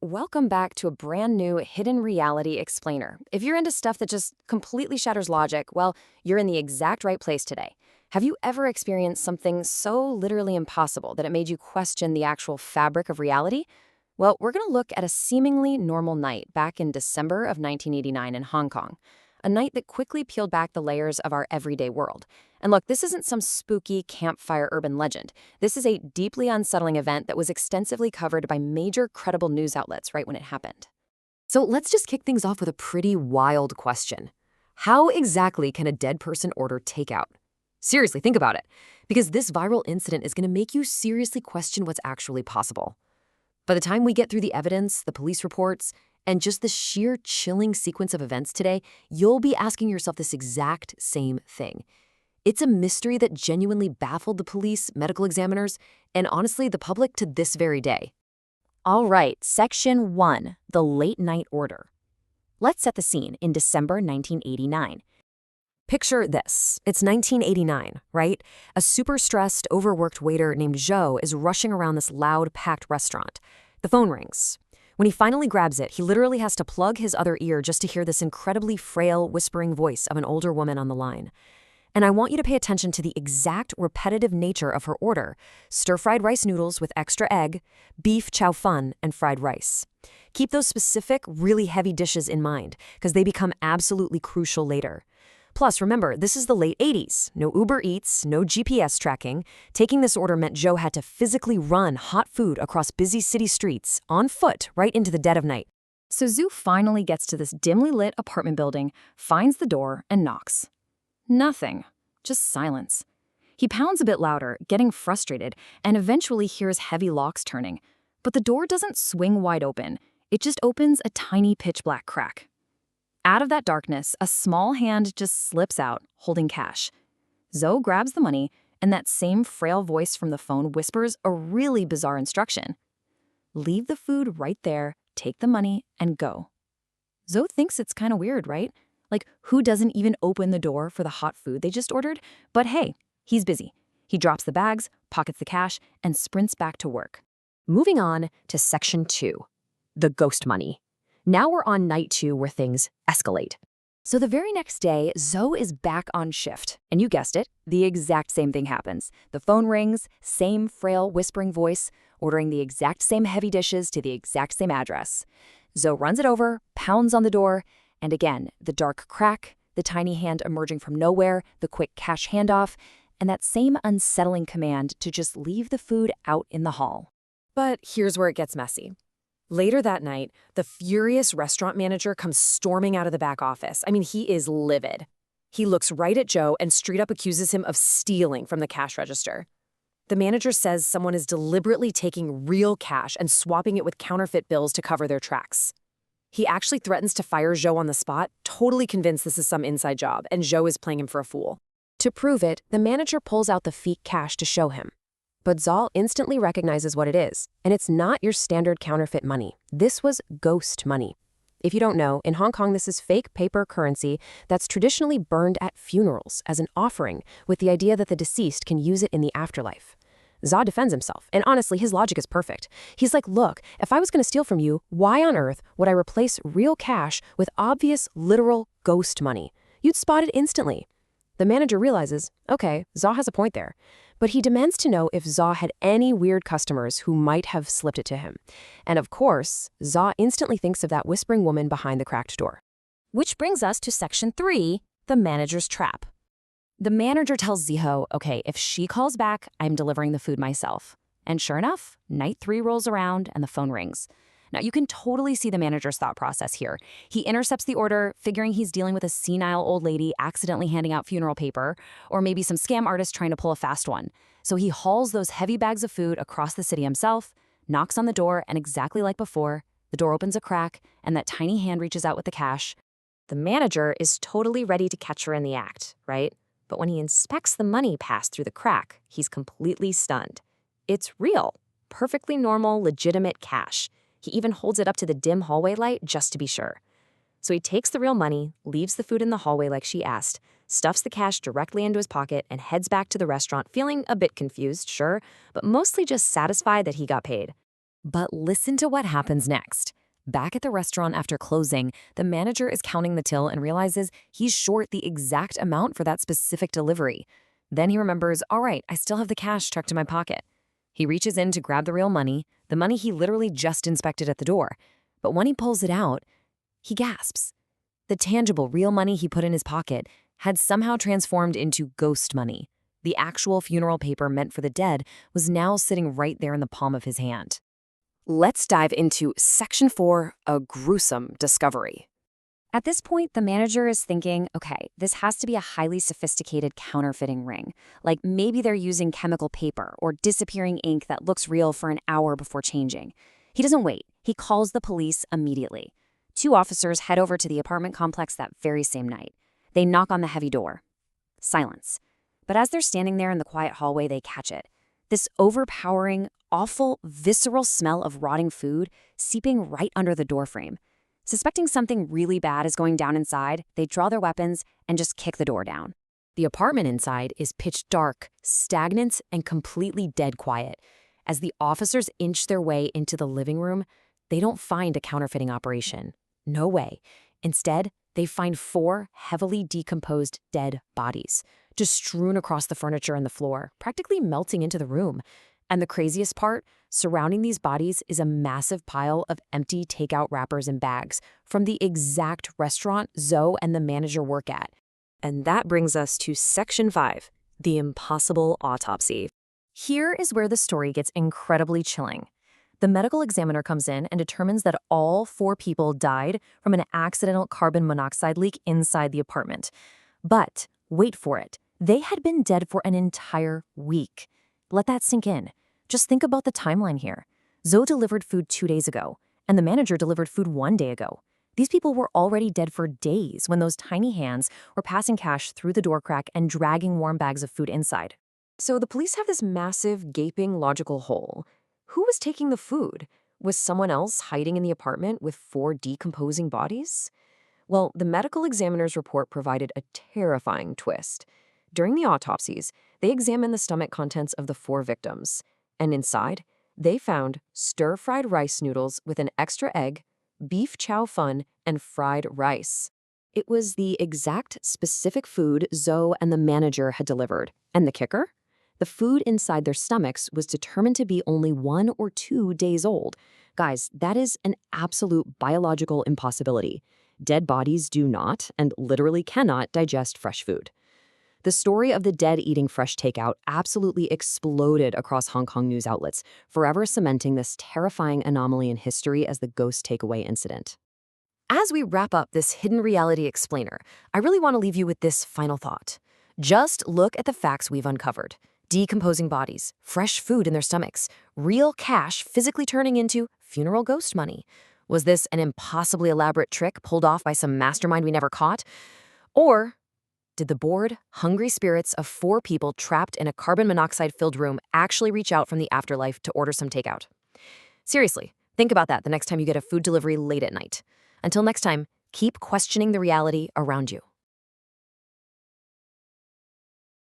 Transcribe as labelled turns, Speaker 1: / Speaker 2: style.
Speaker 1: Welcome back to a brand new Hidden Reality Explainer. If you're into stuff that just completely shatters logic, well, you're in the exact right place today. Have you ever experienced something so literally impossible that it made you question the actual fabric of reality? Well, we're going to look at a seemingly normal night back in December of 1989 in Hong Kong. A night that quickly peeled back the layers of our everyday world. And look, this isn't some spooky campfire urban legend. This is a deeply unsettling event that was extensively covered by major credible news outlets right when it happened.
Speaker 2: So let's just kick things off with a pretty wild question. How exactly can a dead person order takeout? Seriously, think about it, because this viral incident is going to make you seriously question what's actually possible. By the time we get through the evidence, the police reports, and just the sheer chilling sequence of events today, you'll be asking yourself this exact same thing. It's a mystery that genuinely baffled the police, medical examiners, and honestly, the public to this very day.
Speaker 1: All right, Section 1, the late night order. Let's set the scene in December 1989.
Speaker 2: Picture this. It's 1989, right? A super stressed, overworked waiter named Zhou is rushing around this loud, packed restaurant. The phone rings. When he finally grabs it, he literally has to plug his other ear just to hear this incredibly frail, whispering voice of an older woman on the line. And I want you to pay attention to the exact repetitive nature of her order: stir-fried rice noodles with extra egg, beef chow fun, and fried rice. Keep those specific, really heavy dishes in mind, because they become absolutely crucial later. Plus, remember, this is the late 80s. No Uber Eats, no GPS tracking. Taking this order meant Joe had to physically run hot food across busy city streets, on foot, right into the dead of night.
Speaker 1: So Zhu finally gets to this dimly lit apartment building, finds the door, and knocks. Nothing. Just silence. He pounds a bit louder, getting frustrated, and eventually hears heavy locks turning. But the door doesn't swing wide open. It just opens a tiny pitch-black crack. Out of that darkness, a small hand just slips out, holding cash. Zoe grabs the money, and that same frail voice from the phone whispers a really bizarre instruction. Leave the food right there, take the money, and go. Zoe thinks it's kind of weird, right? Like, who doesn't even open the door for the hot food they just ordered? But hey, he's busy. He drops the bags, pockets the cash, and sprints back to work.
Speaker 2: Moving on to Section 2, the ghost money. Now we're on night 2 where things escalate.
Speaker 1: So the very next day, Zoe is back on shift. And you guessed it, the exact same thing happens. The phone rings, same frail whispering voice, ordering the exact same heavy dishes to the exact same address. Zoe runs it over, pounds on the door, and again, the dark crack, the tiny hand emerging from nowhere, the quick cash handoff, and that same unsettling command to just leave the food out in the hall.
Speaker 2: But here's where it gets messy. Later that night, the furious restaurant manager comes storming out of the back office. I mean, he is livid. He looks right at Joe and straight up accuses him of stealing from the cash register. The manager says someone is deliberately taking real cash and swapping it with counterfeit bills to cover their tracks. He actually threatens to fire Joe on the spot, totally convinced this is some inside job, and Joe is playing him for a fool. To prove it, the manager pulls out the fake cash to show him. But Zal instantly recognizes what it is, and it's not your standard counterfeit money. This was ghost money. If you don't know, in Hong Kong, this is fake paper currency that's traditionally burned at funerals as an offering with the idea that the deceased can use it in the afterlife. Za defends himself, and honestly, his logic is perfect. He's like, look, if I was going to steal from you, why on earth would I replace real cash with obvious, literal ghost money? You'd spot it instantly. The manager realizes, okay, Za has a point there. But he demands to know if Za had any weird customers who might have slipped it to him. And of course, Za instantly thinks of that whispering woman behind the cracked door.
Speaker 1: Which brings us to Section 3, the manager's trap. The manager tells Ziho, okay, if she calls back, I'm delivering the food myself. And sure enough, night 3 rolls around and the phone rings. Now, you can totally see the manager's thought process here. He intercepts the order, figuring he's dealing with a senile old lady accidentally handing out funeral paper, or maybe some scam artist trying to pull a fast one. So he hauls those heavy bags of food across the city himself, knocks on the door, and exactly like before, the door opens a crack, and that tiny hand reaches out with the cash. The manager is totally ready to catch her in the act, right? But when he inspects the money pass through the crack, he's completely stunned. It's real, perfectly normal, legitimate cash. He even holds it up to the dim hallway light just to be sure. So he takes the real money, leaves the food in the hallway like she asked, stuffs the cash directly into his pocket, and heads back to the restaurant feeling a bit confused, sure, but mostly just satisfied that he got paid.
Speaker 2: But listen to what happens next. Back at the restaurant after closing, the manager is counting the till and realizes he's short the exact amount for that specific delivery. Then he remembers, all right, I still have the cash tucked in my pocket. He reaches in to grab the real money, the money he literally just inspected at the door. But when he pulls it out, he gasps. The tangible, real money he put in his pocket had somehow transformed into ghost money. The actual funeral paper meant for the dead was now sitting right there in the palm of his hand. Let's dive into Section 4, a gruesome discovery.
Speaker 1: At this point, the manager is thinking, okay, this has to be a highly sophisticated counterfeiting ring. Like maybe they're using chemical paper or disappearing ink that looks real for an hour before changing. He doesn't wait. He calls the police immediately. 2 officers head over to the apartment complex that very same night. They knock on the heavy door. Silence. But as they're standing there in the quiet hallway, they catch it. This overpowering, awful, visceral smell of rotting food seeping right under the doorframe. Suspecting something really bad is going down inside, they draw their weapons and just kick the door down.
Speaker 2: The apartment inside is pitch dark, stagnant, and completely dead quiet. As the officers inch their way into the living room, they don't find a counterfeiting operation. No way. Instead, they find 4 heavily decomposed dead bodies, just strewn across the furniture and the floor, practically melting into the room. And the craziest part, surrounding these bodies is a massive pile of empty takeout wrappers and bags from the exact restaurant Zoe and the manager work at. And that brings us to Section 5, the impossible autopsy. Here is where the story gets incredibly chilling. The medical examiner comes in and determines that all 4 people died from an accidental carbon monoxide leak inside the apartment. But, wait for it, they had been dead for an entire week. Let that sink in. Just think about the timeline here. Zoe delivered food 2 days ago, and the manager delivered food 1 day ago. These people were already dead for days when those tiny hands were passing cash through the door crack and dragging warm bags of food inside. So the police have this massive, gaping logical hole. Who was taking the food? Was someone else hiding in the apartment with 4 decomposing bodies? Well, the medical examiner's report provided a terrifying twist. During the autopsies, they examined the stomach contents of the 4 victims. And inside, they found stir-fried rice noodles with an extra egg, beef chow fun, and fried rice. It was the exact specific food Zoe and the manager had delivered. And the kicker? The food inside their stomachs was determined to be only 1 or 2 days old. Guys, that is an absolute biological impossibility. Dead bodies do not, and literally cannot, digest fresh food. The story of the dead eating fresh takeout absolutely exploded across Hong Kong news outlets, forever cementing this terrifying anomaly in history as the ghost takeaway incident. As we wrap up this hidden reality explainer, I really want to leave you with this final thought. Just look at the facts we've uncovered. Decomposing bodies, fresh food in their stomachs, real cash physically turning into funeral ghost money. Was this an impossibly elaborate trick pulled off by some mastermind we never caught? Or did the bored, hungry spirits of 4 people trapped in a carbon monoxide-filled room actually reach out from the afterlife to order some takeout? Seriously, think about that the next time you get a food delivery late at night. Until next time, keep questioning the reality around you.